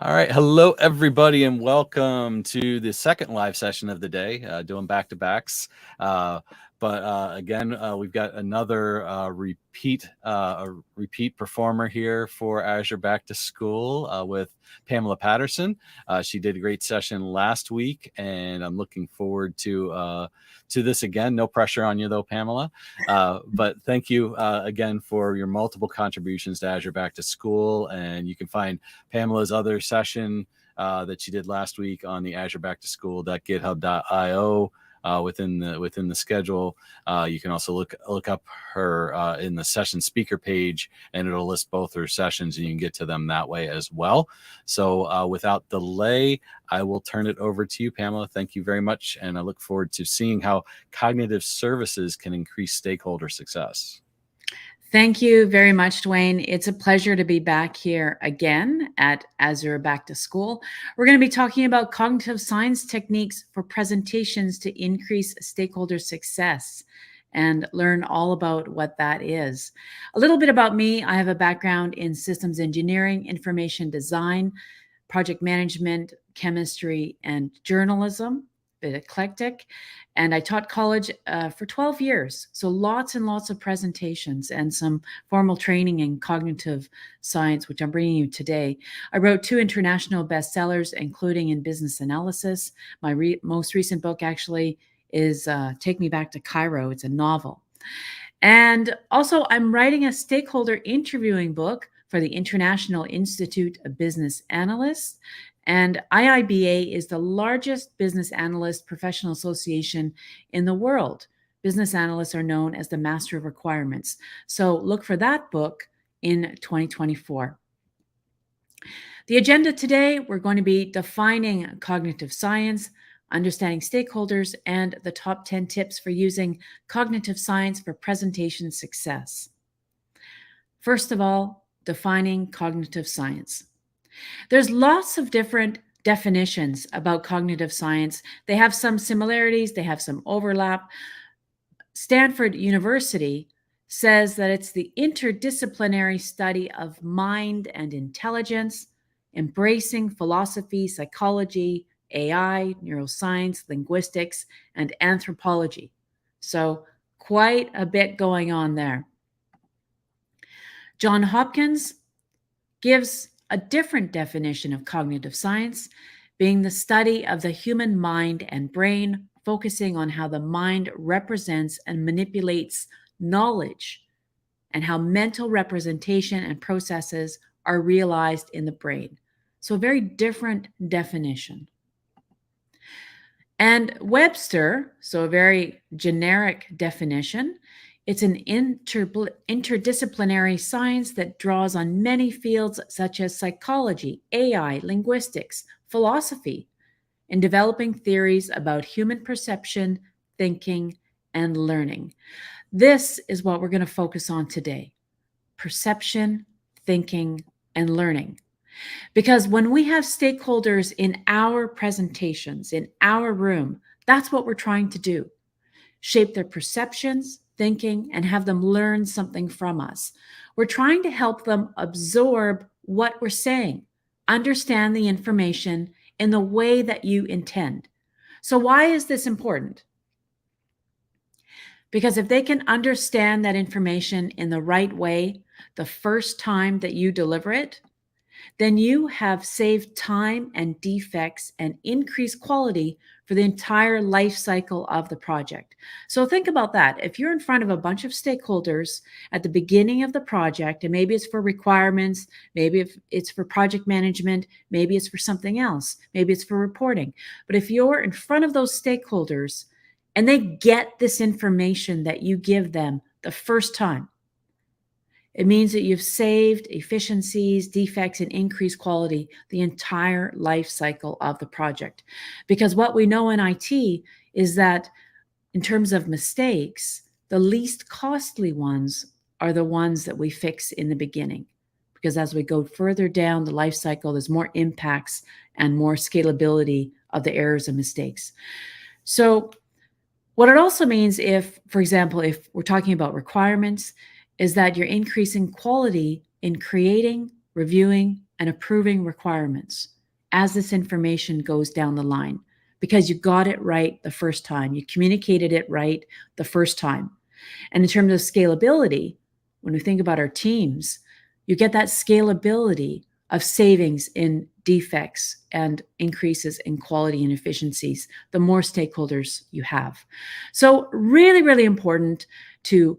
All right. Hello, everybody, and welcome to the second live session of the day, doing back-to-backs. Again, we've got another repeat performer here for Azure Back to School with Pamela Paterson. She did a great session last week, and I'm looking forward to this again. No pressure on you, though, Pamela. But thank you again for your multiple contributions to Azure Back to School, and you can find Pamela's other session that she did last week on the Azure Back to School.github.io within the schedule. You can also look up her in the session speaker page, and it'll list both her sessions, and you can get to them that way as well. So without delay, I will turn it over to you, Pamela. Thank you very much, and I look forward to seeing how cognitive services can increase stakeholder success. Thank you very much, Dwayne. It's a pleasure to be back here again at Azure Back to School. We're going to be talking about cognitive science techniques for presentations to increase stakeholder success and learn all about what that is. A little bit about me. I have a background in systems engineering, information design, project management, chemistry, and journalism. Bit eclectic, and I taught college for 12 years. So lots and lots of presentations and some formal training in cognitive science, which I'm bringing you today. I wrote 2 international bestsellers, including in business analysis. My most recent book actually is Take Me Back to Cairo. It's a novel. And also I'm writing a stakeholder interviewing book for the International Institute of Business Analysts. And IIBA is the largest business analyst professional association in the world. Business analysts are known as the master of requirements. So look for that book in 2024. The agenda today, we're going to be defining cognitive science, understanding stakeholders, and the top 10 tips for using cognitive science for presentation success. First of all, defining cognitive science. There's lots of different definitions about cognitive science. They have some similarities, they have some overlap. Stanford University says that it's the interdisciplinary study of mind and intelligence, embracing philosophy, psychology, AI, neuroscience, linguistics, and anthropology. So quite a bit going on there. Johns Hopkins gives a different definition of cognitive science, being the study of the human mind and brain, focusing on how the mind represents and manipulates knowledge and how mental representation and processes are realized in the brain. So a very different definition. And Webster, so a very generic definition, it's an interdisciplinary science that draws on many fields such as psychology, AI, linguistics, philosophy, in developing theories about human perception, thinking, and learning. This is what we're going to focus on today: perception, thinking, and learning. Because when we have stakeholders in our presentations, in our room, that's what we're trying to do: shape their perceptions, thinking, and have them learn something from us. We're trying to help them absorb what we're saying, understand the information in the way that you intend. So why is this important? Because if they can understand that information in the right way the first time that you deliver it, then you have saved time and defects and increased quality for the entire life cycle of the project. So think about that. If you're in front of a bunch of stakeholders at the beginning of the project, and maybe it's for requirements, maybe if it's for project management, maybe it's for something else, maybe it's for reporting. But if you're in front of those stakeholders and they get this information that you give them the first time, it means that you've saved efficiencies, defects, and increased quality the entire life cycle of the project. Because what we know in IT is that in terms of mistakes, the least costly ones are the ones that we fix in the beginning. Because as we go further down the life cycle, there's more impacts and more scalability of the errors and mistakes. So what it also means, if, for example, if we're talking about requirements, is that you're increasing quality in creating, reviewing, and approving requirements as this information goes down the line, because you got it right the first time. You communicated it right the first time. And in terms of scalability, when we think about our teams, you get that scalability of savings in defects and increases in quality and efficiencies, the more stakeholders you have. So really, really important to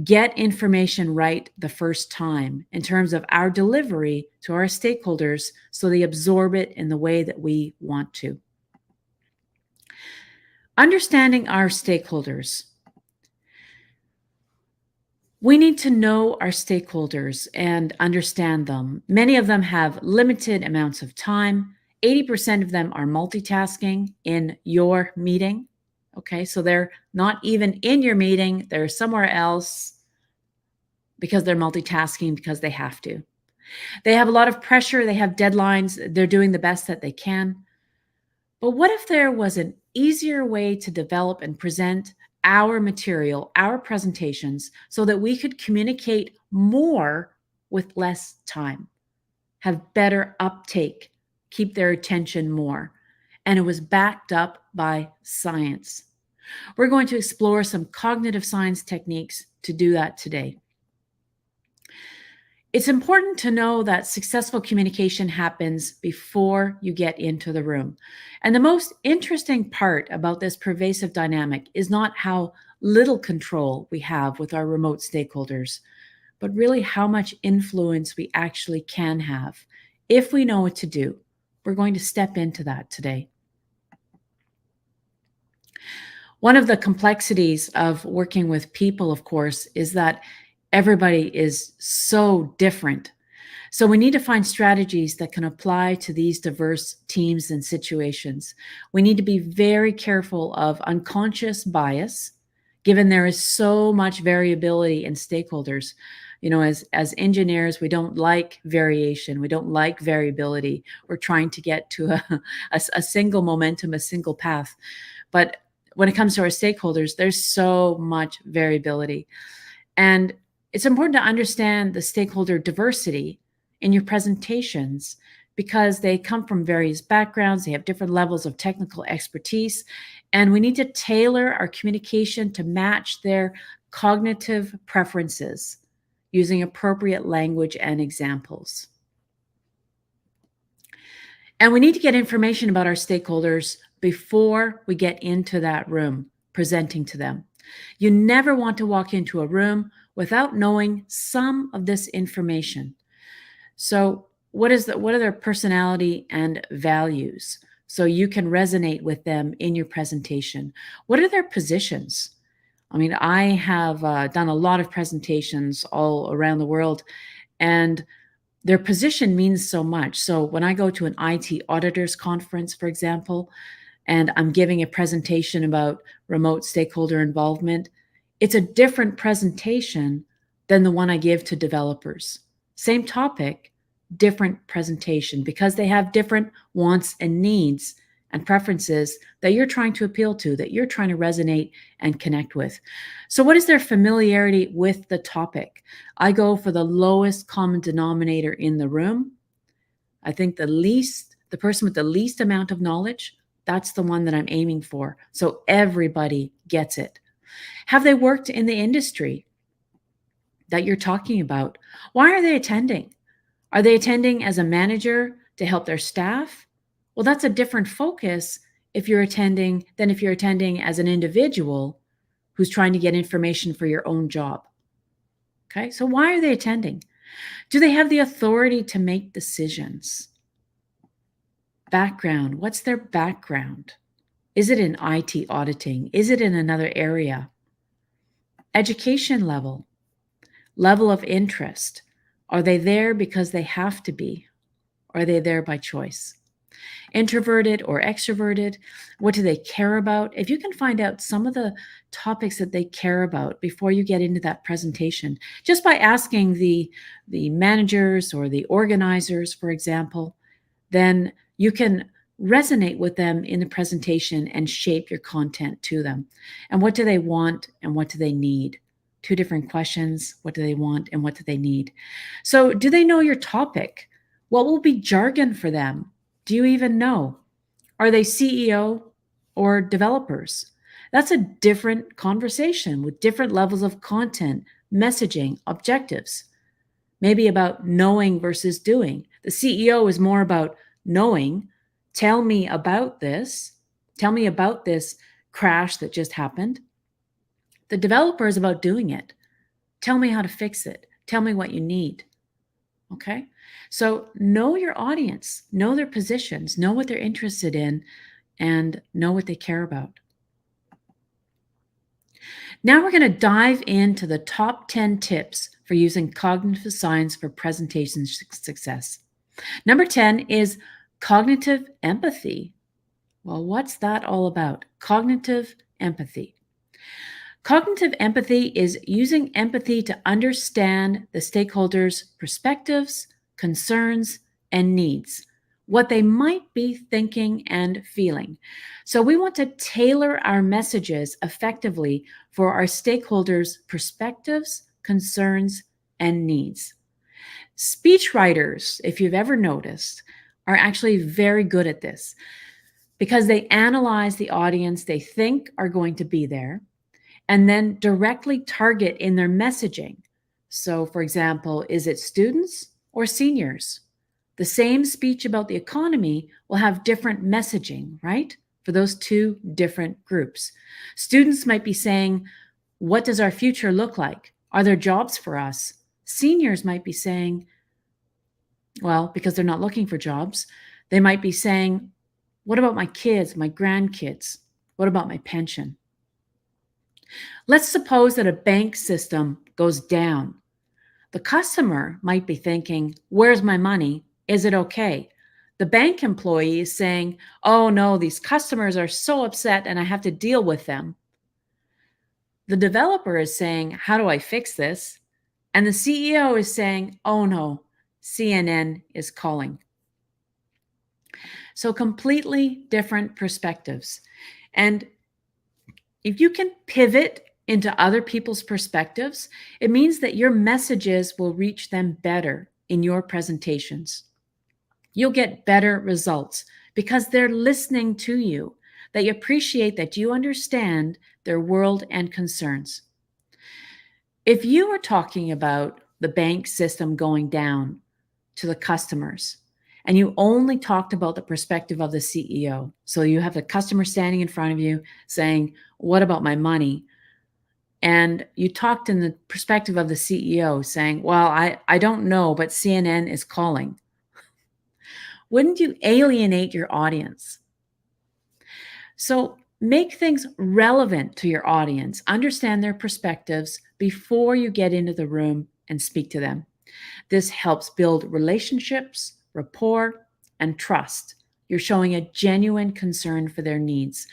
get information right the first time in terms of our delivery to our stakeholders so they absorb it in the way that we want to. Understanding our stakeholders. We need to know our stakeholders and understand them. Many of them have limited amounts of time. 80% of them are multitasking in your meeting. Okay, so they're not even in your meeting, they're somewhere else because they're multitasking because they have to. They have a lot of pressure, they have deadlines, they're doing the best that they can. But what if there was an easier way to develop and present our material, our presentations, so that we could communicate more with less time, have better uptake, keep their attention more, and it was backed up by science? We're going to explore some cognitive science techniques to do that today. It's important to know that successful communication happens before you get into the room. And the most interesting part about this pervasive dynamic is not how little control we have with our remote stakeholders, but really how much influence we actually can have if we know what to do. We're going to step into that today. One of the complexities of working with people, of course, is that everybody is so different. So we need to find strategies that can apply to these diverse teams and situations. We need to be very careful of unconscious bias, given there is so much variability in stakeholders. You know, as engineers, we don't like variation. We don't like variability. We're trying to get to a single momentum, a single path. But when it comes to our stakeholders, there's so much variability. And it's important to understand the stakeholder diversity in your presentations because they come from various backgrounds, they have different levels of technical expertise, and we need to tailor our communication to match their cognitive preferences using appropriate language and examples. And we need to get information about our stakeholders before we get into that room presenting to them. You never want to walk into a room without knowing some of this information. So what are their personality and values so you can resonate with them in your presentation? What are their positions? I mean, I have done a lot of presentations all around the world, and their position means so much. So when I go to an IT auditors conference, for example, and I'm giving a presentation about remote stakeholder involvement, it's a different presentation than the one I give to developers. Same topic, different presentation, because they have different wants and needs and preferences that you're trying to appeal to, that you're trying to resonate and connect with. So what is their familiarity with the topic? I go for the lowest common denominator in the room. I think the person with the least amount of knowledge, that's the one that I'm aiming for. So everybody gets it. Have they worked in the industry that you're talking about? Why are they attending? Are they attending as a manager to help their staff? Well, that's a different focus if you're attending than if you're attending as an individual who's trying to get information for your own job. Okay, so why are they attending? Do they have the authority to make decisions? Background, what's their background? Is it in IT auditing? Is it in another area? Education level of interest. Are they there because they have to be? Or are they there by choice? Introverted or extroverted? What do they care about? If you can find out some of the topics that they care about before you get into that presentation, just by asking the managers or the organizers, for example, then you can resonate with them in the presentation and shape your content to them. And what do they want and what do they need? Two different questions. What do they want and what do they need? So do they know your topic? What will be jargon for them? Do you even know? Are they CEO or developers? That's a different conversation with different levels of content, messaging, objectives. Maybe about knowing versus doing. The CEO is more about knowing. Tell me about this. Tell me about this crash that just happened. The developer is about doing it. Tell me how to fix it. Tell me what you need. Okay? So know your audience, know their positions, know what they're interested in, and know what they care about. Now we're going to dive into the top 10 tips for using cognitive science for presentation success. Number 10 is cognitive empathy. Well, what's that all about? Cognitive empathy. Cognitive empathy is using empathy to understand the stakeholders' perspectives, concerns, and needs, what they might be thinking and feeling. So we want to tailor our messages effectively for our stakeholders' perspectives, concerns, and needs. Speechwriters, if you've ever noticed, are actually very good at this because they analyze the audience they think are going to be there and then directly target in their messaging. So, for example, is it students or seniors? The same speech about the economy will have different messaging, right? For those two different groups. Students might be saying, what does our future look like? Are there jobs for us? Seniors might be saying, well, because they're not looking for jobs, they might be saying, what about my kids, my grandkids? What about my pension? Let's suppose that a bank system goes down. The customer might be thinking, where's my money? Is it okay? The bank employee is saying, oh no, these customers are so upset and I have to deal with them. The developer is saying, how do I fix this? And the CEO is saying, oh no, CNN is calling. So completely different perspectives. And if you can pivot into other people's perspectives, it means that your messages will reach them better in your presentations. You'll get better results because they're listening to you. They appreciate that you understand their world and concerns. If you were talking about the bank system going down to the customers, and you only talked about the perspective of the CEO, so you have the customer standing in front of you saying, what about my money? And you talked in the perspective of the CEO saying, well, I don't know, but CNN is calling. Wouldn't you alienate your audience? So make things relevant to your audience. Understand their perspectives before you get into the room and speak to them. This helps build relationships, rapport, and trust. You're showing a genuine concern for their needs.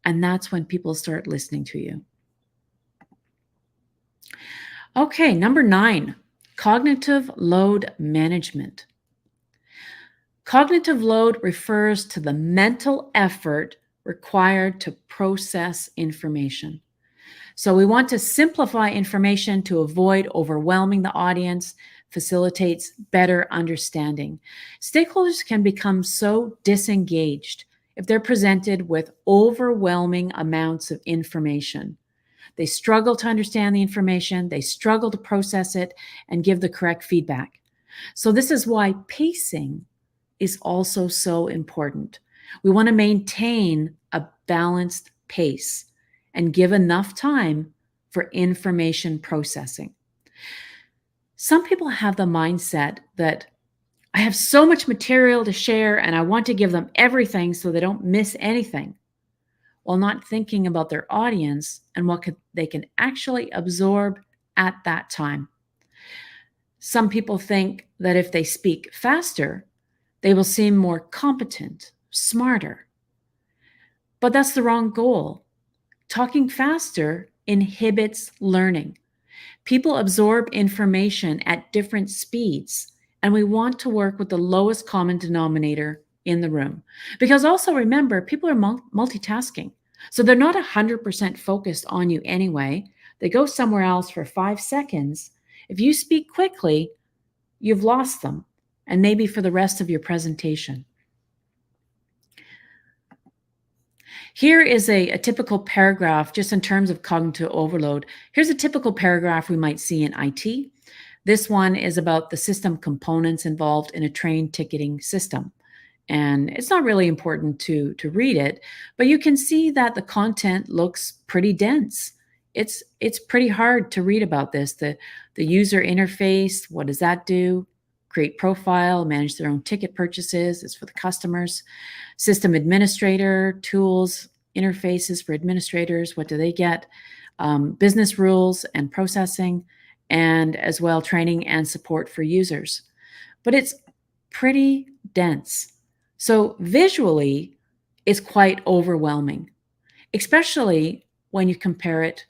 And that's when people start listening to you. Okay, number 9, cognitive load management. Cognitive load refers to the mental effort required to process information. So we want to simplify information to avoid overwhelming the audience, facilitates better understanding. Stakeholders can become so disengaged if they're presented with overwhelming amounts of information. They struggle to understand the information, they struggle to process it and give the correct feedback. So this is why pacing is also so important. We want to maintain a balanced pace and give enough time for information processing. Some people have the mindset that I have so much material to share and I want to give them everything so they don't miss anything, while not thinking about their audience and what they can actually absorb at that time. Some people think that if they speak faster, they will seem more competent, smarter. But that's the wrong goal. Talking faster inhibits learning. People absorb information at different speeds, and we want to work with the lowest common denominator in the room. Because also remember, people are multitasking. So they're not 100% focused on you anyway. They go somewhere else for 5 seconds. If you speak quickly, you've lost them. and maybe for the rest of your presentation. Here is a typical paragraph just in terms of cognitive overload. Here's a typical paragraph we might see in IT. This one is about the system components involved in a train ticketing system. And it's not really important to read it, but you can see that the content looks pretty dense. It's pretty hard to read about this. The user interface, what does that do? Create profile, manage their own ticket purchases, is for the customers. System administrator, tools, interfaces for administrators, what do they get? Business rules and processing, and as well training and support for users. But it's pretty dense. So visually, it's quite overwhelming, especially when you compare it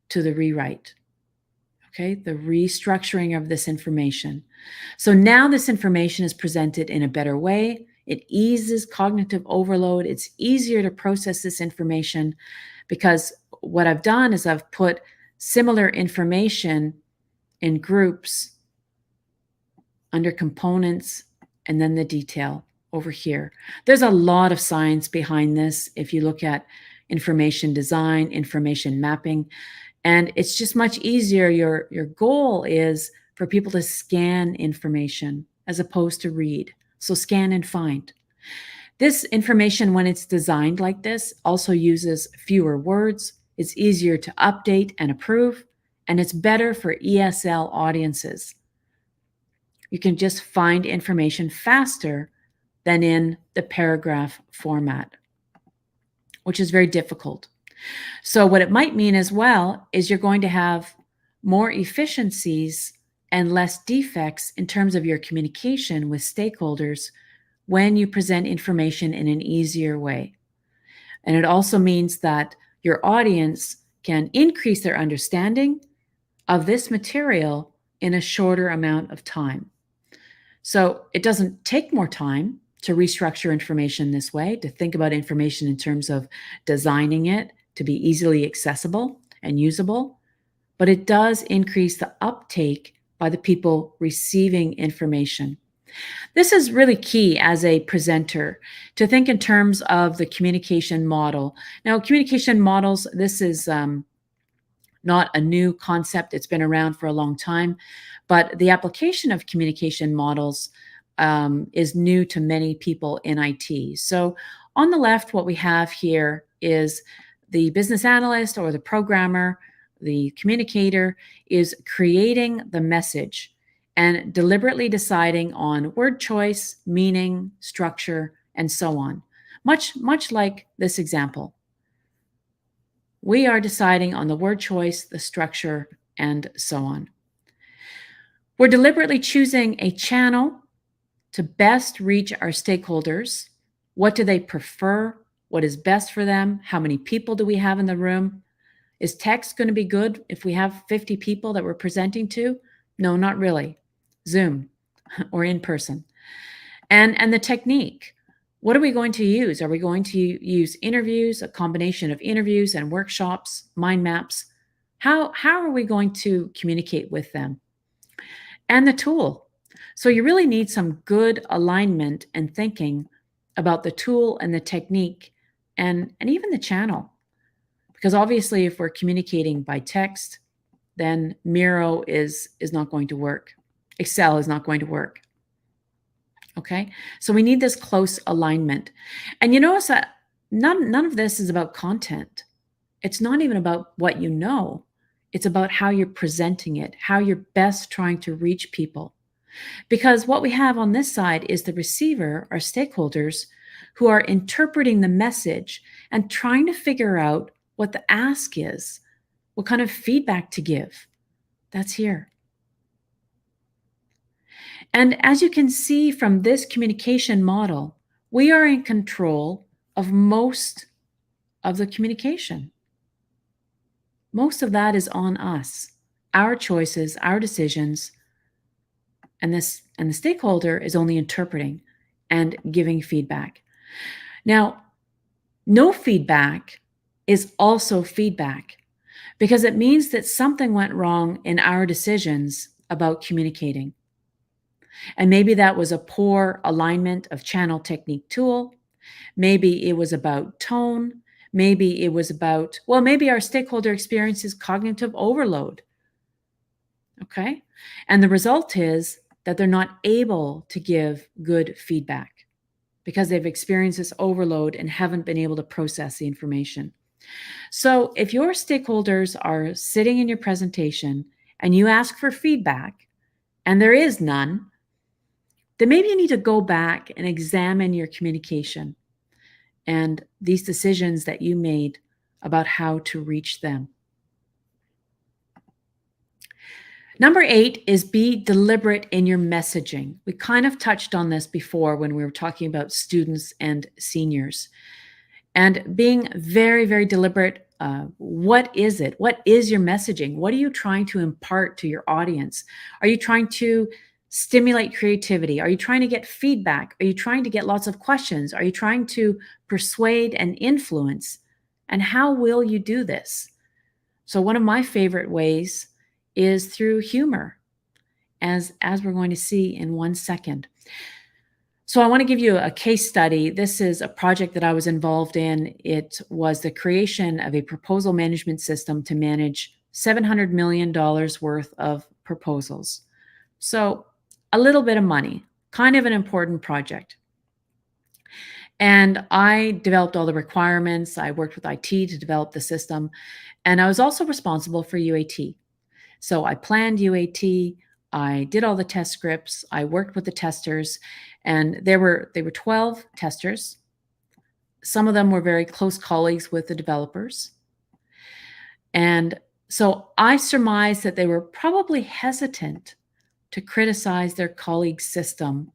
to the rewrite, okay, the restructuring of this information. So now this information is presented in a better way. It eases cognitive overload. It's easier to process this information because what I've done is I've put similar information in groups under components and then the detail over here. There's a lot of science behind this if you look at information design, information mapping, and it's just much easier. Your goal is for people to scan information as opposed to read. So scan and find. This information, when it's designed like this, also uses fewer words. It's easier to update and approve, and it's better for ESL audiences. You can just find information faster than in the paragraph format, which is very difficult. So what it might mean as well is you're going to have more efficiencies and less defects in terms of your communication with stakeholders when you present information in an easier way. And it also means that your audience can increase their understanding of this material in a shorter amount of time. So it doesn't take more time to restructure information this way, to think about information in terms of designing it to be easily accessible and usable, but it does increase the uptake by the people receiving information. This is really key as a presenter to think in terms of the communication model. Now, communication models, this is not a new concept. It's been around for a long time, but the application of communication models is new to many people in IT. So on the left, what we have here is the business analyst or the programmer, the communicator is creating the message and deliberately deciding on word choice, meaning, structure, and so on. Much like this example. We are deciding on the word choice, the structure, and so on. We're deliberately choosing a channel to best reach our stakeholders. What do they prefer? What is best for them? How many people do we have in the room? Is text going to be good if we have 50 people that we're presenting to? No, not really. Zoom or in person. And the technique. What are we going to use? Are we going to use interviews, a combination of interviews and workshops, mind maps? How are we going to communicate with them? And the tool. So you really need some good alignment and thinking about the tool and the technique and even the channel. Because obviously, if we're communicating by text, then Miro is not going to work. Excel is not going to work. Okay, so we need this close alignment. And you notice that none of this is about content. It's not even about what you know. It's about how you're presenting it, how you're best trying to reach people. Because what we have on this side is the receiver, our stakeholders, who are interpreting the message and trying to figure out what the ask is, what kind of feedback to give. That's here. And as you can see from this communication model, we are in control of most of the communication. Most of that is on us, our choices, our decisions, and the stakeholder is only interpreting and giving feedback. Now, no feedback is also feedback because it means that something went wrong in our decisions about communicating. And maybe that was a poor alignment of channel technique tool. Maybe it was about tone. Maybe it was about, well, maybe our stakeholder experiences cognitive overload. Okay. And the result is that they're not able to give good feedback because they've experienced this overload and haven't been able to process the information. So if your stakeholders are sitting in your presentation and you ask for feedback and there is none, then maybe you need to go back and examine your communication and these decisions that you made about how to reach them. Number 8 is be deliberate in your messaging. We kind of touched on this before when we were talking about students and seniors. And being very, very deliberate. What is it? What is your messaging? What are you trying to impart to your audience? Are you trying to stimulate creativity? Are you trying to get feedback? Are you trying to get lots of questions? Are you trying to persuade and influence? And how will you do this? So one of my favorite ways is through humor, as we're going to see in 1 second. So I want to give you a case study. This is a project that I was involved in. It was the creation of a proposal management system to manage $700 million worth of proposals. So a little bit of money, kind of an important project. And I developed all the requirements. I worked with IT to develop the system. And I was also responsible for UAT. So I planned UAT. I did all the test scripts. I worked with the testers, and they were 12 testers. Some of them were very close colleagues with the developers. And so I surmised that they were probably hesitant to criticize their colleague's system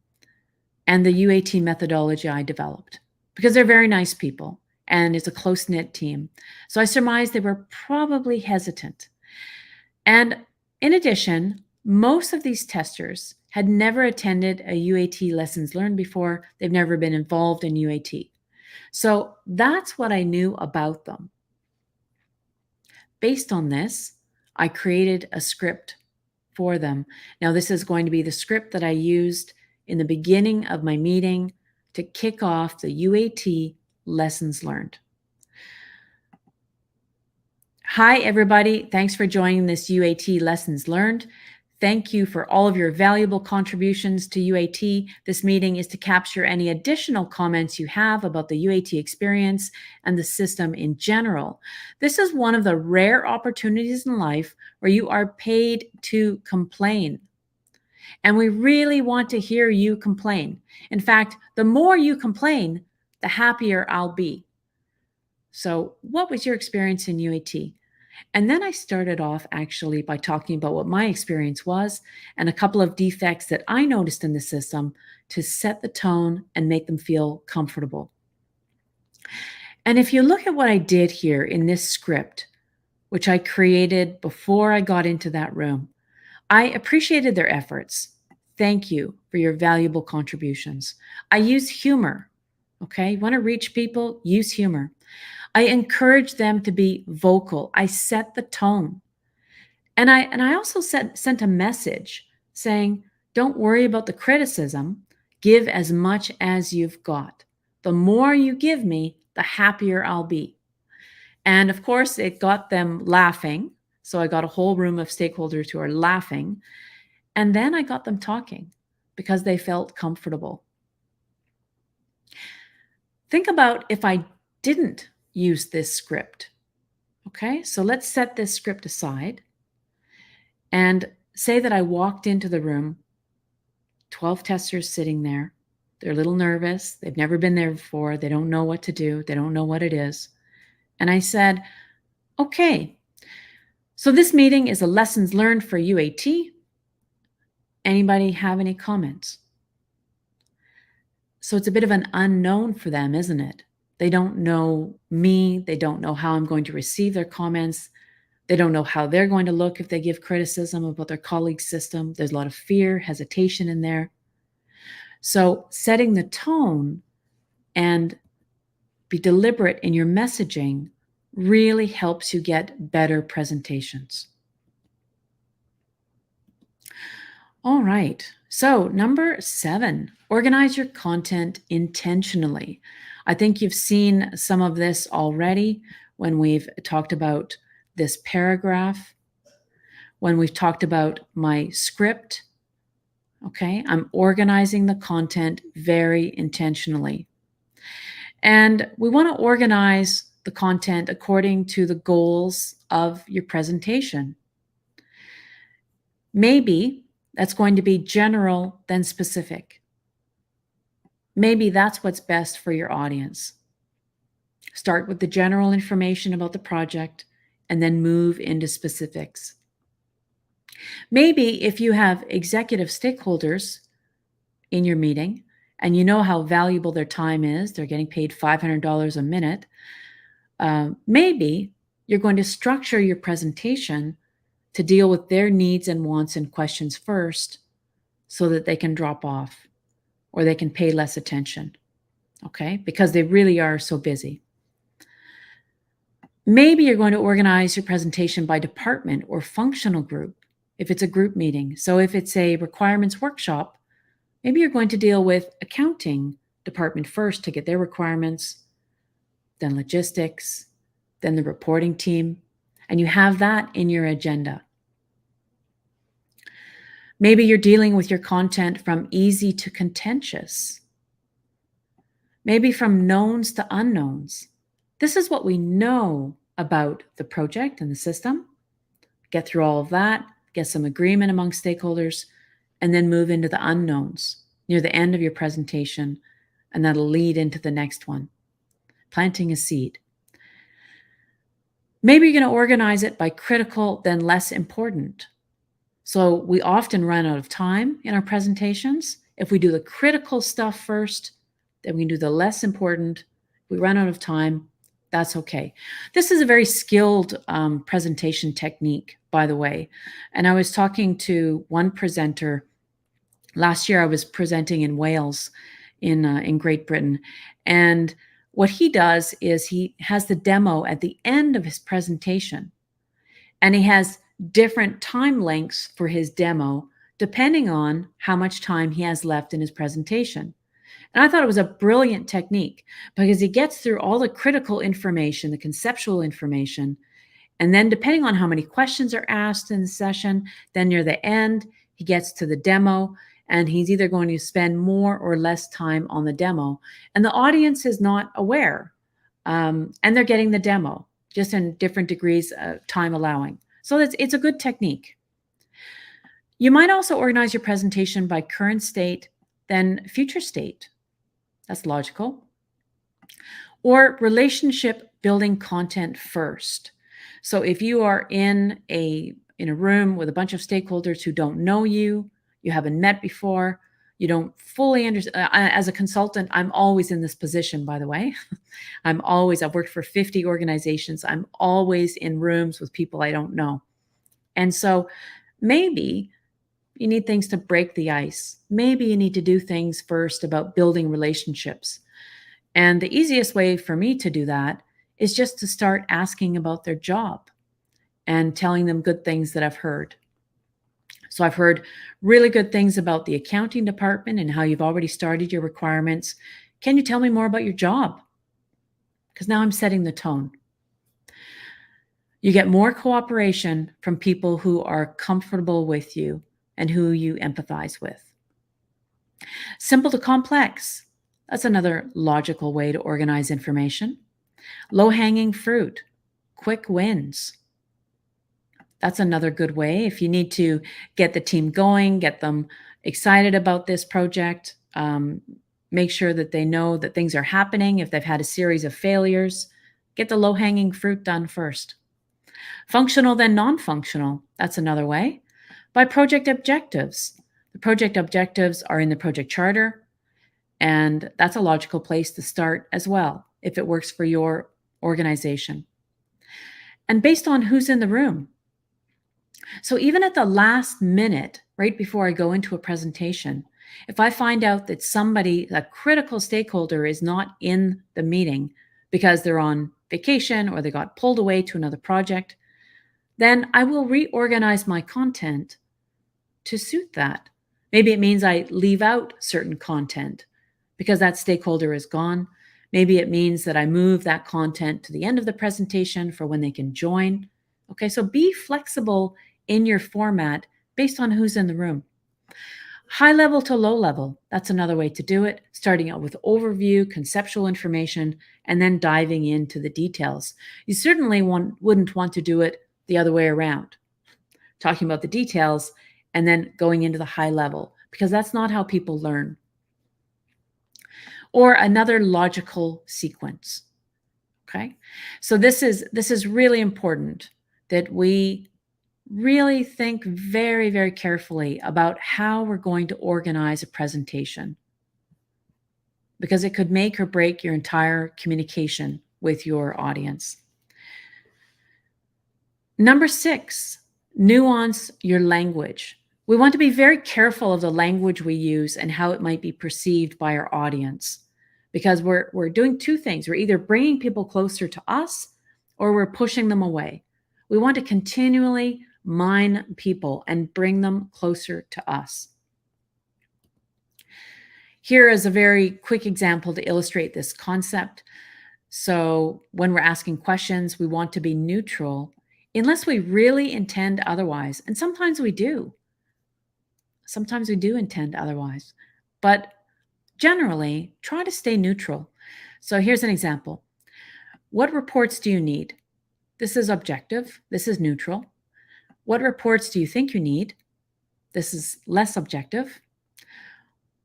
and the UAT methodology I developed, because they're very nice people and it's a close-knit team. So I surmised they were probably hesitant. And in addition, most of these testers had never attended a UAT lessons learned before. They've never been involved in UAT. So that's what I knew about them. Based on this, I created a script for them. Now, this is going to be the script that I used in the beginning of my meeting to kick off the UAT lessons learned. Hi, everybody. Thanks for joining this UAT lessons learned. Thank you for all of your valuable contributions to UAT. This meeting is to capture any additional comments you have about the UAT experience and the system in general. This is one of the rare opportunities in life where you are paid to complain. And we really want to hear you complain. In fact, the more you complain, the happier I'll be. So what was your experience in UAT? And then I started off actually by talking about what my experience was and a couple of defects that I noticed in the system to set the tone and make them feel comfortable. And if you look at what I did here in this script, which I created before I got into that room, I appreciated their efforts. Thank you for your valuable contributions. I use humor. Okay, you want to reach people, use humor. I encourage them to be vocal. I set the tone. And I also sent a message saying, don't worry about the criticism. Give as much as you've got. The more you give me, the happier I'll be. And of course, it got them laughing. So I got a whole room of stakeholders who are laughing. And then I got them talking because they felt comfortable. Think about if I didn't use this script. Okay, so let's set this script aside and say that I walked into the room, 12 testers sitting there. They're a little nervous. They've never been there before. They don't know what to do. They don't know what it is. And I said, okay, so this meeting is a lessons learned for UAT. Anybody have any comments? So it's a bit of an unknown for them, isn't it? They don't know me. They don't know how I'm going to receive their comments. They don't know how they're going to look if they give criticism about their colleague's system. There's a lot of fear, hesitation in there. So setting the tone and be deliberate in your messaging really helps you get better presentations. All right. So, number 7, organize your content intentionally. I think you've seen some of this already when we've talked about this paragraph, when we've talked about my script. Okay, I'm organizing the content very intentionally. And we want to organize the content according to the goals of your presentation. Maybe that's going to be general then specific. Maybe that's what's best for your audience. Start with the general information about the project and then move into specifics. Maybe if you have executive stakeholders in your meeting and you know how valuable their time is, they're getting paid $500 a minute, maybe you're going to structure your presentation to deal with their needs and wants and questions first so that they can drop off or they can pay less attention, okay? Because they really are so busy. Maybe you're going to organize your presentation by department or functional group if it's a group meeting. So if it's a requirements workshop, maybe you're going to deal with accounting department first to get their requirements, then logistics, then the reporting team, and you have that in your agenda. Maybe you're dealing with your content from easy to contentious, maybe from knowns to unknowns. This is what we know about the project and the system. Get through all of that, get some agreement among stakeholders, and then move into the unknowns near the end of your presentation, and that'll lead into the next one, planting a seed. Maybe you're going to organize it by critical, then less important. So we often run out of time in our presentations. If we do the critical stuff first, then we can do the less important. If we run out of time, that's okay. This is a very skilled presentation technique, by the way. And I was talking to one presenter. Last year, I was presenting in Wales, in Great Britain. And what he does is he has the demo at the end of his presentation. And he has different time lengths for his demo, depending on how much time he has left in his presentation. And I thought it was a brilliant technique because he gets through all the critical information, the conceptual information, and then depending on how many questions are asked in the session, then near the end, he gets to the demo, and he's either going to spend more or less time on the demo. And the audience is not aware, and they're getting the demo, just in different degrees of time allowing. So it's a good technique. You might also organize your presentation by current state, then future state. That's logical. Or relationship building content first. So if you are in a room with a bunch of stakeholders who don't know you, you haven't met before, you don't fully understand. As a consultant, I'm always in this position, by the way. I've worked for 50 organizations. I'm always in rooms with people I don't know. And so maybe you need things to break the ice. Maybe you need to do things first about building relationships. And the easiest way for me to do that is just to start asking about their job and telling them good things that I've heard. So I've heard really good things about the accounting department and how you've already started your requirements. Can you tell me more about your job? Because now I'm setting the tone. You get more cooperation from people who are comfortable with you and who you empathize with. Simple to complex. That's another logical way to organize information. Low-hanging fruit, quick wins. That's another good way. If you need to get the team going, get them excited about this project, make sure that they know that things are happening. If they've had a series of failures, get the low-hanging fruit done first. Functional, then non-functional. That's another way. By project objectives. The project objectives are in the project charter, and that's a logical place to start as well, if it works for your organization. And based on who's in the room. So even at the last minute, right before I go into a presentation, if I find out that somebody, a critical stakeholder, is not in the meeting because they're on vacation or they got pulled away to another project, then I will reorganize my content to suit that. Maybe it means I leave out certain content because that stakeholder is gone. Maybe it means that I move that content to the end of the presentation for when they can join. Okay, so be flexible in your format based on who's in the room. High level to low level, that's another way to do it, starting out with overview, conceptual information, and then diving into the details. You certainly wouldn't want to do it the other way around, talking about the details and then going into the high level, because that's not how people learn. Or another logical sequence. Okay, so this is really important that we really think very, very carefully about how we're going to organize a presentation, because it could make or break your entire communication with your audience. Number 6, nuance your language. We want to be very careful of the language we use and how it might be perceived by our audience, because we're doing two things. We're either bringing people closer to us or we're pushing them away. We want to continually mine people and bring them closer to us. Here is a very quick example to illustrate this concept. So when we're asking questions, we want to be neutral unless we really intend otherwise. And sometimes we do. Sometimes we do intend otherwise. But generally, try to stay neutral. So here's an example. What reports do you need? This is objective. This is neutral. What reports do you think you need? This is less objective.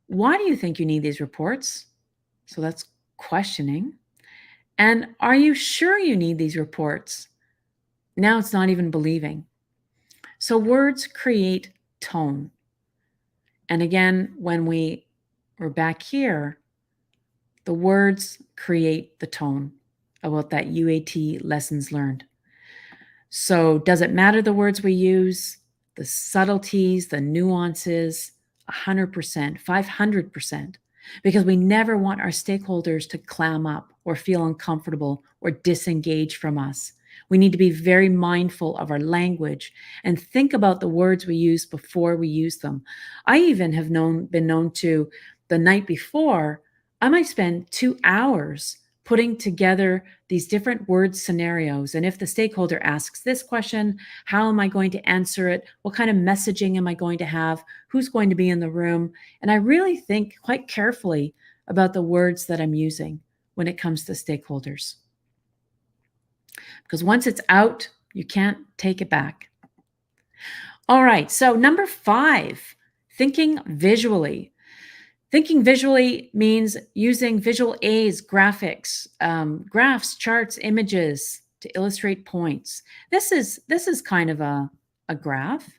Why do you think you need these reports? So that's questioning. And are you sure you need these reports? Now it's not even believing. So words create tone. And again, when we're back here, the words create the tone about that UAT lessons learned. So does it matter the words we use, the subtleties, the nuances? 100%, 500%, because we never want our stakeholders to clam up or feel uncomfortable or disengage from us. We need to be very mindful of our language and think about the words we use before we use them. I even have been known to, the night before, I might spend 2 hours putting together these different word scenarios. And if the stakeholder asks this question, how am I going to answer it? What kind of messaging am I going to have? Who's going to be in the room? And I really think quite carefully about the words that I'm using when it comes to stakeholders. Because once it's out, you can't take it back. All right, so number 5, thinking visually. Thinking visually means using visual aids, graphics, graphs, charts, images to illustrate points. This is kind of a graph.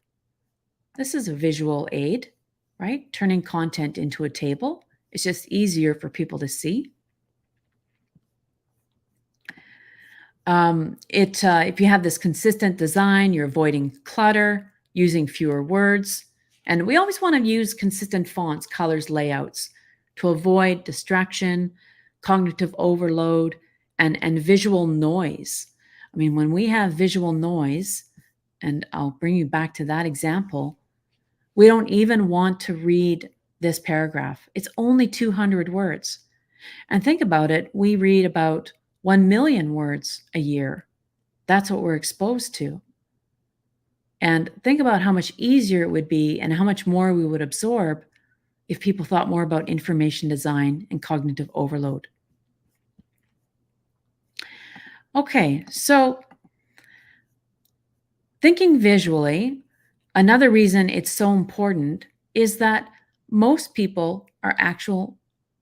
This is a visual aid, right? Turning content into a table. It's just easier for people to see. If you have this consistent design, you're avoiding clutter, using fewer words. And we always want to use consistent fonts, colors, layouts to avoid distraction, cognitive overload, and visual noise. I mean, when we have visual noise, and I'll bring you back to that example, we don't even want to read this paragraph. It's only 200 words. And think about it, we read about 1 million words a year. That's what we're exposed to. And think about how much easier it would be and how much more we would absorb if people thought more about information design and cognitive overload. Okay, so thinking visually, another reason it's so important is that most people are actual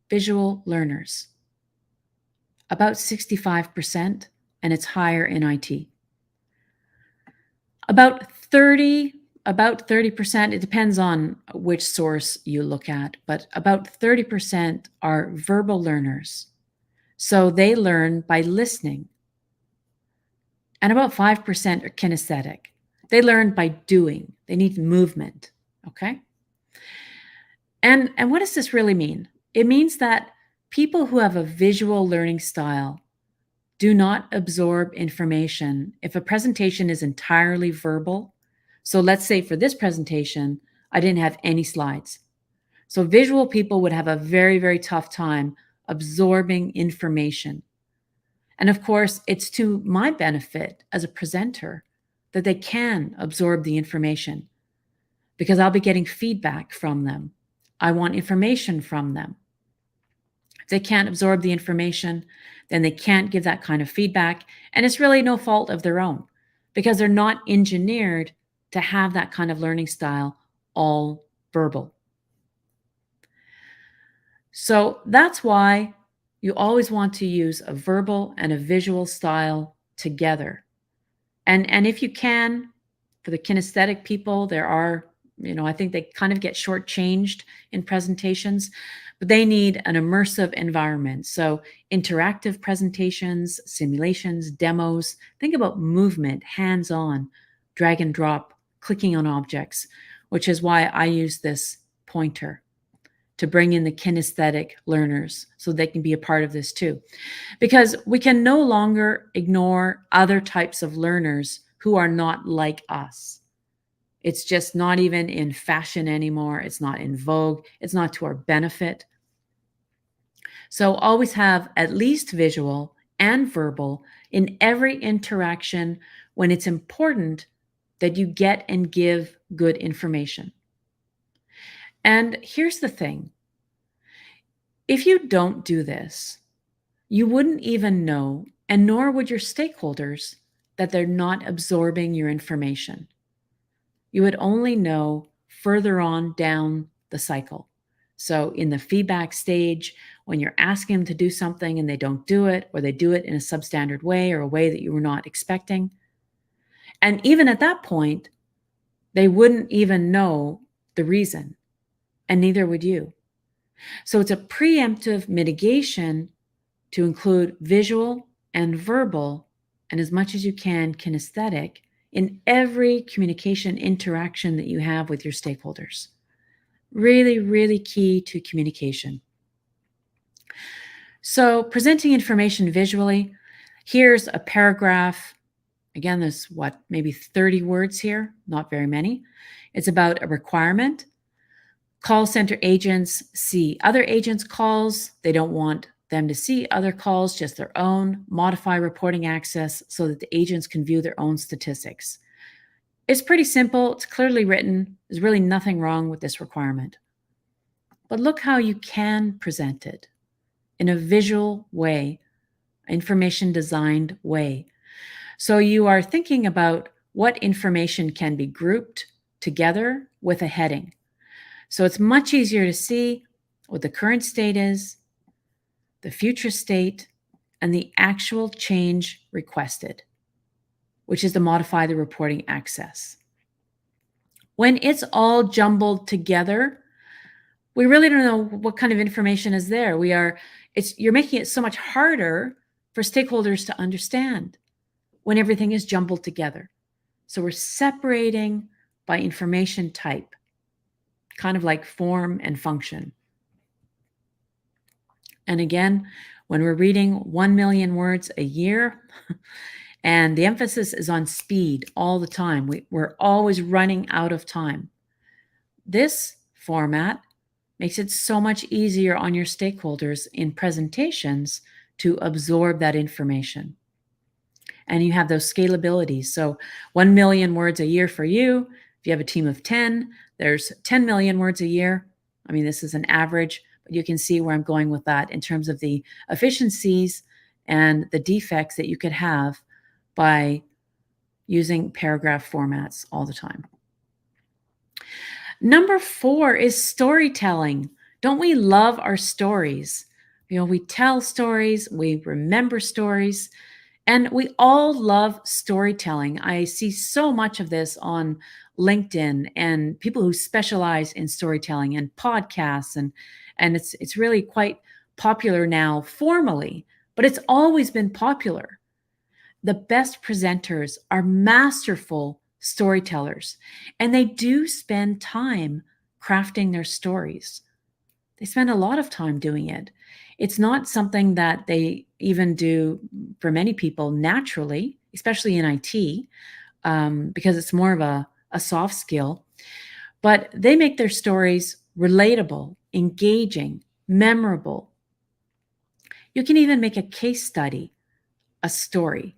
visual learners. About 65%, and it's higher in IT. About 30%, it depends on which source you look at, but about 30% are verbal learners. So they learn by listening. And about 5% are kinesthetic. They learn by doing. They need movement, okay? And what does this really mean? It means that people who have a visual learning style do not absorb information if a presentation is entirely verbal. So let's say for this presentation, I didn't have any slides. So visual people would have a very, very tough time absorbing information. And of course, it's to my benefit as a presenter that they can absorb the information because I'll be getting feedback from them. I want information from them. If they can't absorb the information, then they can't give that kind of feedback. And it's really no fault of their own because they're not engineered to have that kind of learning style, all verbal. So that's why you always want to use a verbal and a visual style together. And if you can, for the kinesthetic people, there are, I think they kind of get shortchanged in presentations, but they need an immersive environment. So interactive presentations, simulations, demos, think about movement, hands-on, drag and drop, clicking on objects, which is why I use this pointer to bring in the kinesthetic learners so they can be a part of this too. Because we can no longer ignore other types of learners who are not like us. It's just not even in fashion anymore. It's not in vogue. It's not to our benefit. So always have at least visual and verbal in every interaction when it's important that you get and give good information. And here's the thing. If you don't do this, you wouldn't even know, and nor would your stakeholders, that they're not absorbing your information. You would only know further on down the cycle. So in the feedback stage, when you're asking them to do something and they don't do it, or they do it in a substandard way or a way that you were not expecting. And even at that point, they wouldn't even know the reason, and neither would you. So it's a preemptive mitigation to include visual and verbal, and as much as you can, kinesthetic, in every communication interaction that you have with your stakeholders. Really, really key to communication. So presenting information visually, here's a paragraph. Again, there's maybe 30 words here, not very many. It's about a requirement. Call center agents see other agents' calls. They don't want them to see other calls, just their own. Modify reporting access so that the agents can view their own statistics. It's pretty simple. It's clearly written. There's really nothing wrong with this requirement. But look how you can present it in a visual way, information designed way. So you are thinking about what information can be grouped together with a heading. So it's much easier to see what the current state is, the future state, and the actual change requested, which is to modify the reporting access. When it's all jumbled together, we really don't know what kind of information is there. You're making it so much harder for stakeholders to understand when everything is jumbled together. So we're separating by information type, kind of like form and function. And again, when we're reading 1 million words a year, and the emphasis is on speed all the time, we're always running out of time. This format makes it so much easier on your stakeholders in presentations to absorb that information. And you have those scalabilities. So 1 million words a year for you. If you have a team of 10, there's 10 million words a year. I mean, this is an average, but you can see where I'm going with that in terms of the efficiencies and the defects that you could have by using paragraph formats all the time. Number 4 is storytelling. Don't we love our stories? We tell stories, we remember stories, and we all love storytelling. I see so much of this on LinkedIn and people who specialize in storytelling and podcasts, and it's really quite popular now formally, but it's always been popular. The best presenters are masterful storytellers, and they do spend time crafting their stories. They spend a lot of time doing it. It's not something that they even do for many people naturally, especially in IT, because it's more of a soft skill. But they make their stories relatable, engaging, memorable. You can even make a case study, a story.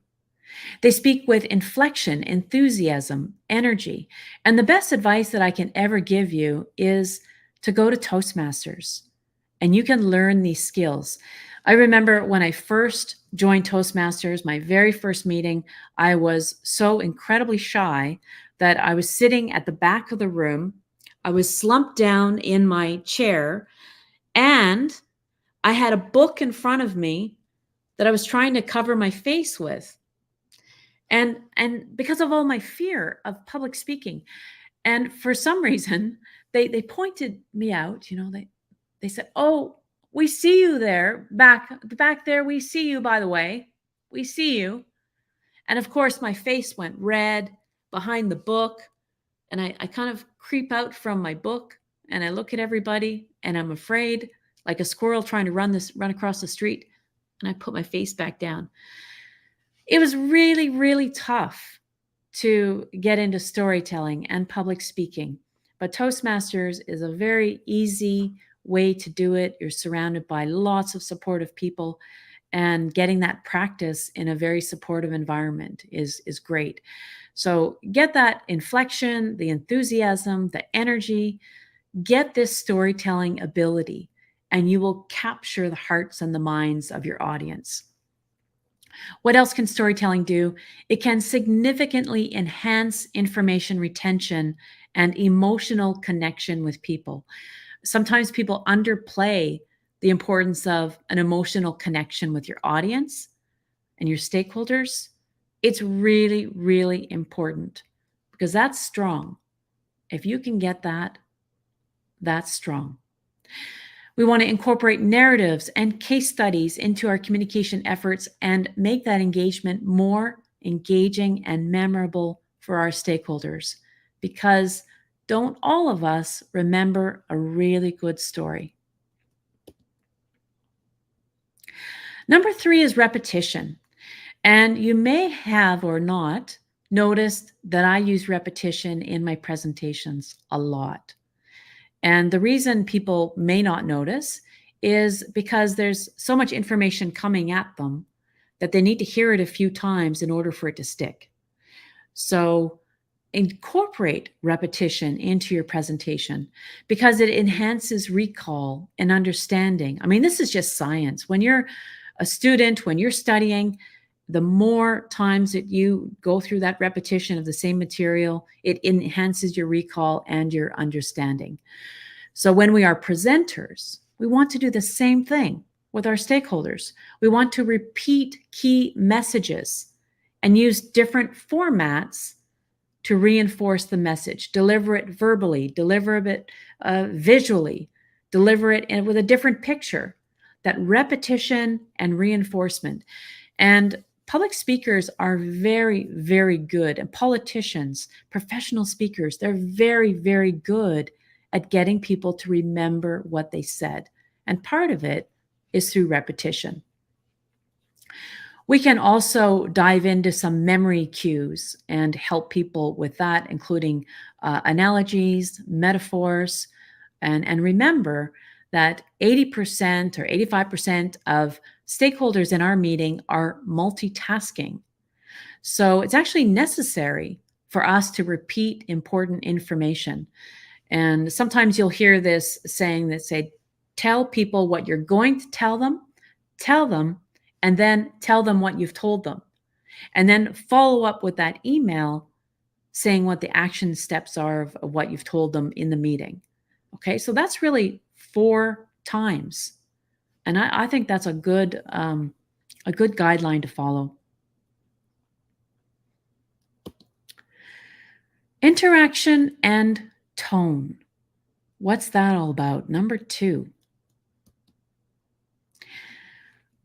They speak with inflection, enthusiasm, energy. And the best advice that I can ever give you is to go to Toastmasters, and you can learn these skills. I remember when I first joined Toastmasters, my very first meeting, I was so incredibly shy that I was sitting at the back of the room. I was slumped down in my chair, and I had a book in front of me that I was trying to cover my face with. And because of all my fear of public speaking. And for some reason, they pointed me out, they said, "Oh, we see you there, back there. We see you, by the way. We see you." And of course, my face went red behind the book. And I kind of creep out from my book and I look at everybody and I'm afraid, like a squirrel trying to run across the street. And I put my face back down. It was really, really tough to get into storytelling and public speaking. But Toastmasters is a very easy way to do it. You're surrounded by lots of supportive people, and getting that practice in a very supportive environment is great. So get that inflection, the enthusiasm, the energy, get this storytelling ability, and you will capture the hearts and the minds of your audience. What else can storytelling do? It can significantly enhance information retention and emotional connection with people. Sometimes people underplay the importance of an emotional connection with your audience and your stakeholders. It's really, really important because that's strong. If you can get that, that's strong. We want to incorporate narratives and case studies into our communication efforts and make that engagement more engaging and memorable for our stakeholders, because don't all of us remember a really good story? Number 3 is repetition. And you may have or not noticed that I use repetition in my presentations a lot. And the reason people may not notice is because there's so much information coming at them that they need to hear it a few times in order for it to stick. So incorporate repetition into your presentation because it enhances recall and understanding. I mean, this is just science. When you're a student, when you're studying, the more times that you go through that repetition of the same material, it enhances your recall and your understanding. So when we are presenters, we want to do the same thing with our stakeholders. We want to repeat key messages and use different formats to reinforce the message. Deliver it verbally, deliver it visually, deliver it with a different picture. That repetition and reinforcement. And public speakers are very, very good, and politicians, professional speakers, they're very, very good at getting people to remember what they said. And part of it is through repetition. We can also dive into some memory cues and help people with that, including analogies, metaphors, and remember that 80% or 85% of stakeholders in our meeting are multitasking. So it's actually necessary for us to repeat important information. And sometimes you'll hear this saying that say, tell people what you're going to tell them, and then tell them what you've told them. And then follow up with that email saying what the action steps are of what you've told them in the meeting. Okay, so that's really 4 times. And I think that's a good guideline to follow. Interaction and tone. What's that all about? Number 2.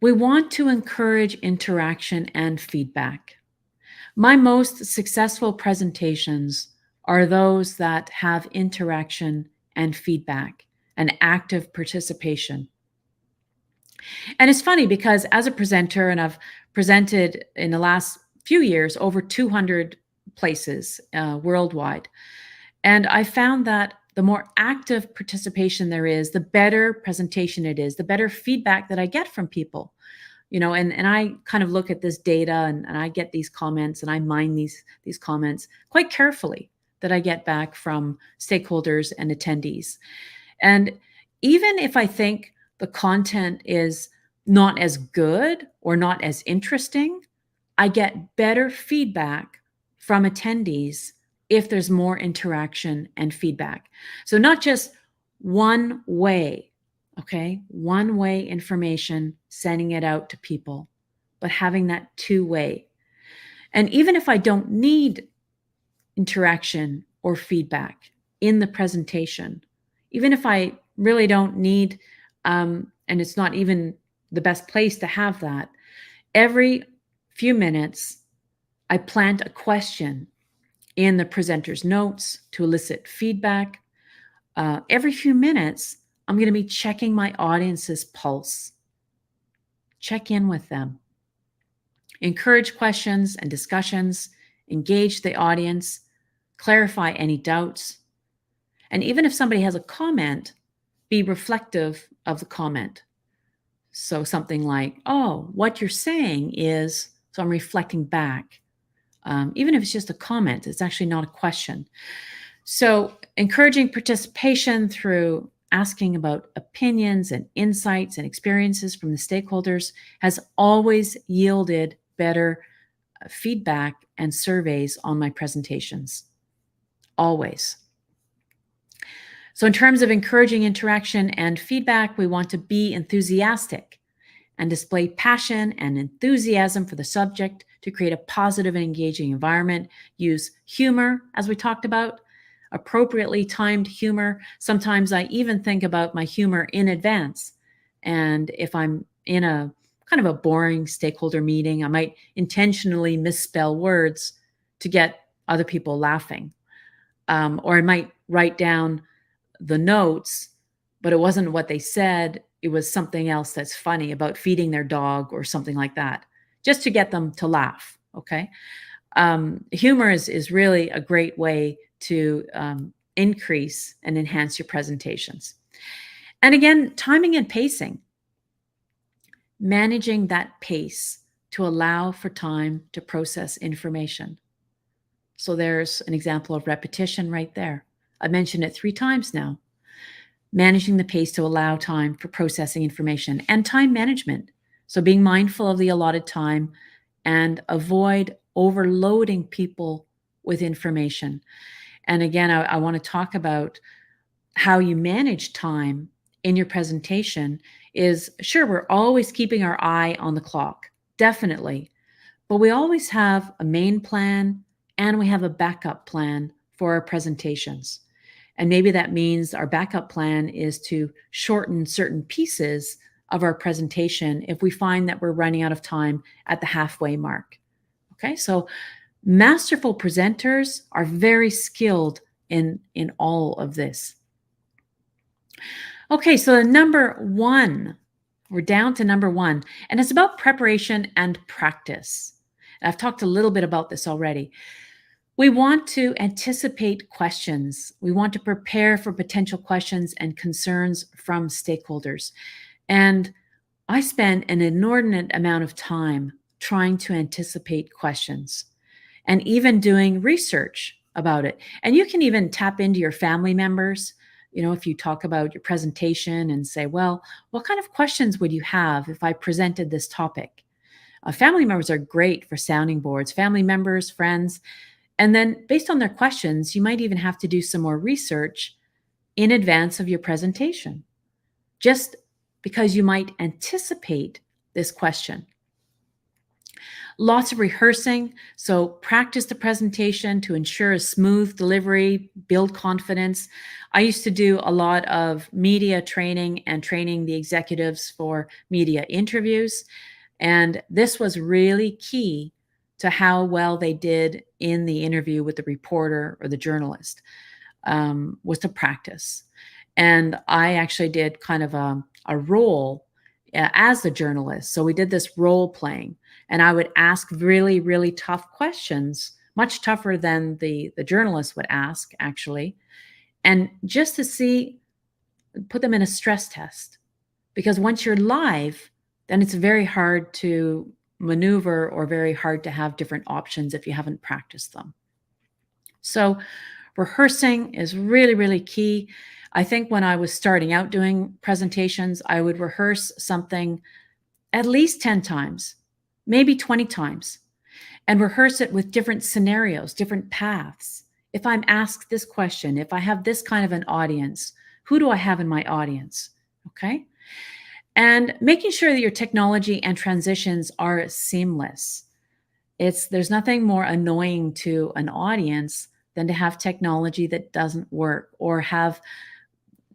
We want to encourage interaction and feedback. My most successful presentations are those that have interaction and feedback and active participation. And it's funny because as a presenter, and I've presented in the last few years over 200 places worldwide, and I found that the more active participation there is, the better presentation it is, the better feedback that I get from people. And I kind of look at this data and I get these comments and I mine these comments quite carefully that I get back from stakeholders and attendees. And even if I think the content is not as good or not as interesting, I get better feedback from attendees if there's more interaction and feedback. So not just one way, okay? One way information, sending it out to people, but having that two-way. And even if I don't need interaction or feedback in the presentation, even if I really don't need, and it's not even the best place to have that, every few minutes, I plant a question in the presenter's notes to elicit feedback. Every few minutes, I'm going to be checking my audience's pulse. Check in with them. Encourage questions and discussions. Engage the audience. Clarify any doubts. And even if somebody has a comment, be reflective of the comment. So something like, oh, what you're saying is, so I'm reflecting back. Even if it's just a comment, it's actually not a question. So encouraging participation through asking about opinions and insights and experiences from the stakeholders has always yielded better feedback and surveys on my presentations. Always. So in terms of encouraging interaction and feedback, we want to be enthusiastic and display passion and enthusiasm for the subject to create a positive and engaging environment. Use humor, as we talked about, appropriately timed humor. Sometimes I even think about my humor in advance. And if I'm in a kind of a boring stakeholder meeting, I might intentionally misspell words to get other people laughing. Or I might write down the notes, but it wasn't what they said. It was something else that's funny about feeding their dog or something like that, just to get them to laugh, okay? Humor is really a great way to increase and enhance your presentations. And again, timing and pacing. Managing that pace to allow for time to process information. So there's an example of repetition right there. I mentioned it 3 times now. Managing the pace to allow time for processing information and time management. So being mindful of the allotted time and avoid overloading people with information. And again, I want to talk about how you manage time in your presentation is, sure, we're always keeping our eye on the clock, definitely. But we always have a main plan and we have a backup plan for our presentations. And maybe that means our backup plan is to shorten certain pieces of our presentation if we find that we're running out of time at the halfway mark. Okay, so masterful presenters are very skilled in all of this. Okay, so number 1, we're down to number 1, and it's about preparation and practice. I've talked a little bit about this already. We want to anticipate questions. We want to prepare for potential questions and concerns from stakeholders. And I spend an inordinate amount of time trying to anticipate questions and even doing research about it. And you can even tap into your family members. If you talk about your presentation and say, well, what kind of questions would you have if I presented this topic? Family members are great for sounding boards, family members, friends. And then based on their questions, you might even have to do some more research in advance of your presentation, just because you might anticipate this question. Lots of rehearsing. So practice the presentation to ensure a smooth delivery, build confidence. I used to do a lot of media training and training the executives for media interviews. And this was really key to how well they did in the interview with the reporter or the journalist, was to practice. And I actually did kind of a role as a journalist. So we did this role playing, and I would ask really, really tough questions, much tougher than the journalist would ask, actually. and just to see, put them in a stress test. Because once you're live, then it's very hard to maneuver or very hard to have different options if you haven't practiced them. So rehearsing is really, really key. I think when I was starting out doing presentations, I would rehearse something at least 10 times, maybe 20 times, and rehearse it with different scenarios, different paths. If I'm asked this question, if I have this kind of an audience, who do I have in my audience? Okay. And making sure that your technology and transitions are seamless. There's nothing more annoying to an audience than to have technology that doesn't work, or have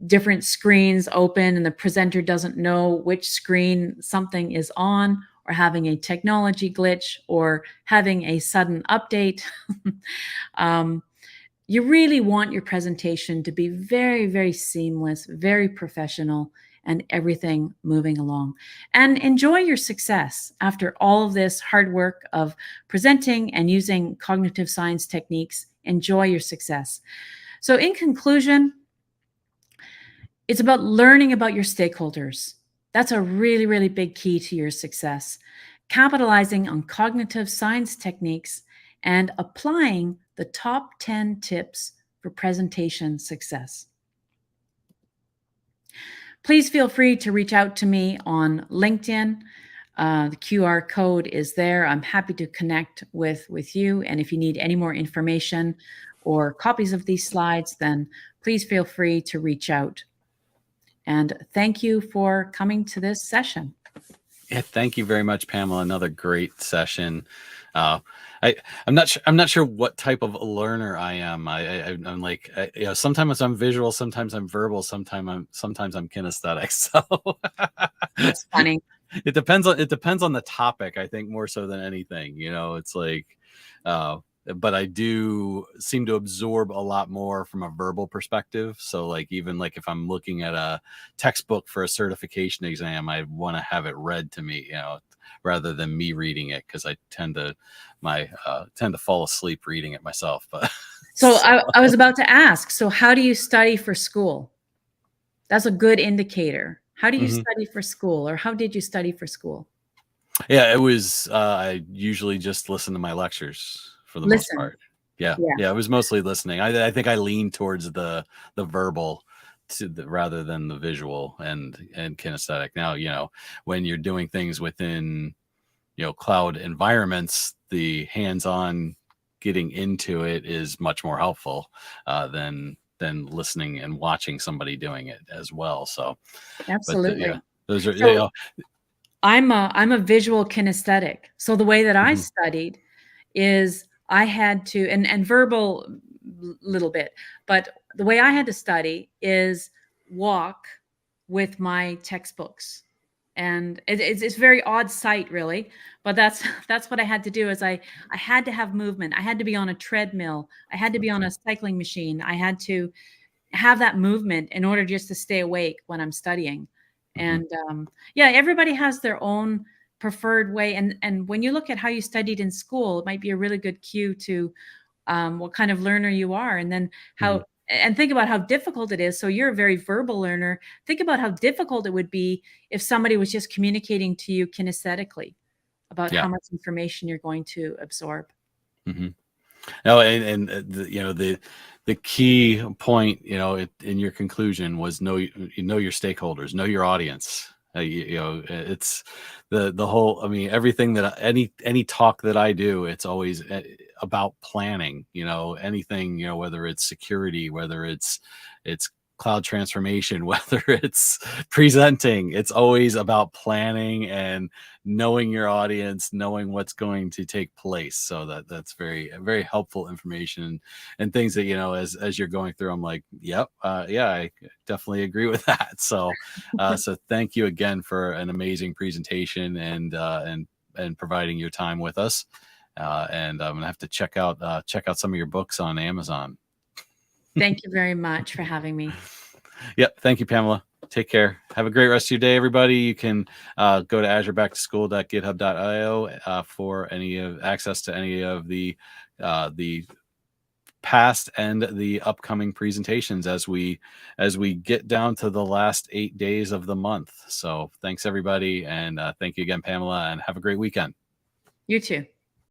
different screens open and the presenter doesn't know which screen something is on, or having a technology glitch, or having a sudden update. You really want your presentation to be very, very seamless, very professional, and everything moving along. And enjoy your success after all of this hard work of presenting and using cognitive science techniques. Enjoy your success. So in conclusion, it's about learning about your stakeholders. That's a really, really big key to your success. Capitalizing on cognitive science techniques and applying the top 10 tips for presentation success. Please feel free to reach out to me on LinkedIn. The QR code is there. I'm happy to connect with you. And if you need any more information or copies of these slides, then please feel free to reach out. And thank you for coming to this session. Yeah, thank you very much, Pamela. Another great session. I'm not sure what type of learner I am. I'm like, sometimes I'm visual, sometimes I'm verbal, sometimes I'm kinesthetic. So That's funny. It depends on the topic, I think, more so than anything. It's like, but I do seem to absorb a lot more from a verbal perspective. So like, even like if I'm looking at a textbook for a certification exam, I want to have it read to me, rather than me reading it, because I tend to fall asleep reading it myself. But so I was about to ask, so how do you study for school? That's a good indicator. How do you study for school, or how did you study for school? Yeah, it was, I usually just listen to my lectures for the most part. Yeah. It was mostly listening. I think I lean towards the verbal rather than the visual and kinesthetic. Now, when you're doing things within, cloud environments, the hands-on getting into it is much more helpful than listening and watching somebody doing it as well. So absolutely. But, those are, I'm a visual kinesthetic. So the way that I studied is I had to, and verbal little bit, but the way I had to study is walk with my textbooks. And it's a very odd sight, really, but that's what I had to do. Is I had to have movement. I had to be on a treadmill. I had to be on a cycling machine. I had to have that movement in order just to stay awake when I'm studying. And everybody has their own preferred way. And when you look at how you studied in school, it might be a really good cue to what kind of learner you are, and then how. And think about how difficult it is. So you're a very verbal learner. Think about how difficult it would be if somebody was just communicating to you kinesthetically about how much information you're going to absorb. No, and the key point, in your conclusion was know your stakeholders, know your audience. It's the whole. I mean, everything that any talk that I do, it's always about planning. Anything, whether it's security, whether it's cloud transformation, whether it's presenting, it's always about planning and knowing your audience, knowing what's going to take place. So that's very, very helpful information and things that, as you're going through, I'm like, yep. I definitely agree with that. So, so thank you again for an amazing presentation and providing your time with us. And I'm gonna have to check out some of your books on Amazon. Thank you very much for having me. Yep. Thank you, Pamela. Take care. Have a great rest of your day, everybody. You can go to azureBackToSchool.github.io for any of access to any of the past and the upcoming presentations as we get down to the last 8 days of the month. So thanks everybody, and thank you again, Pamela, and have a great weekend. You too.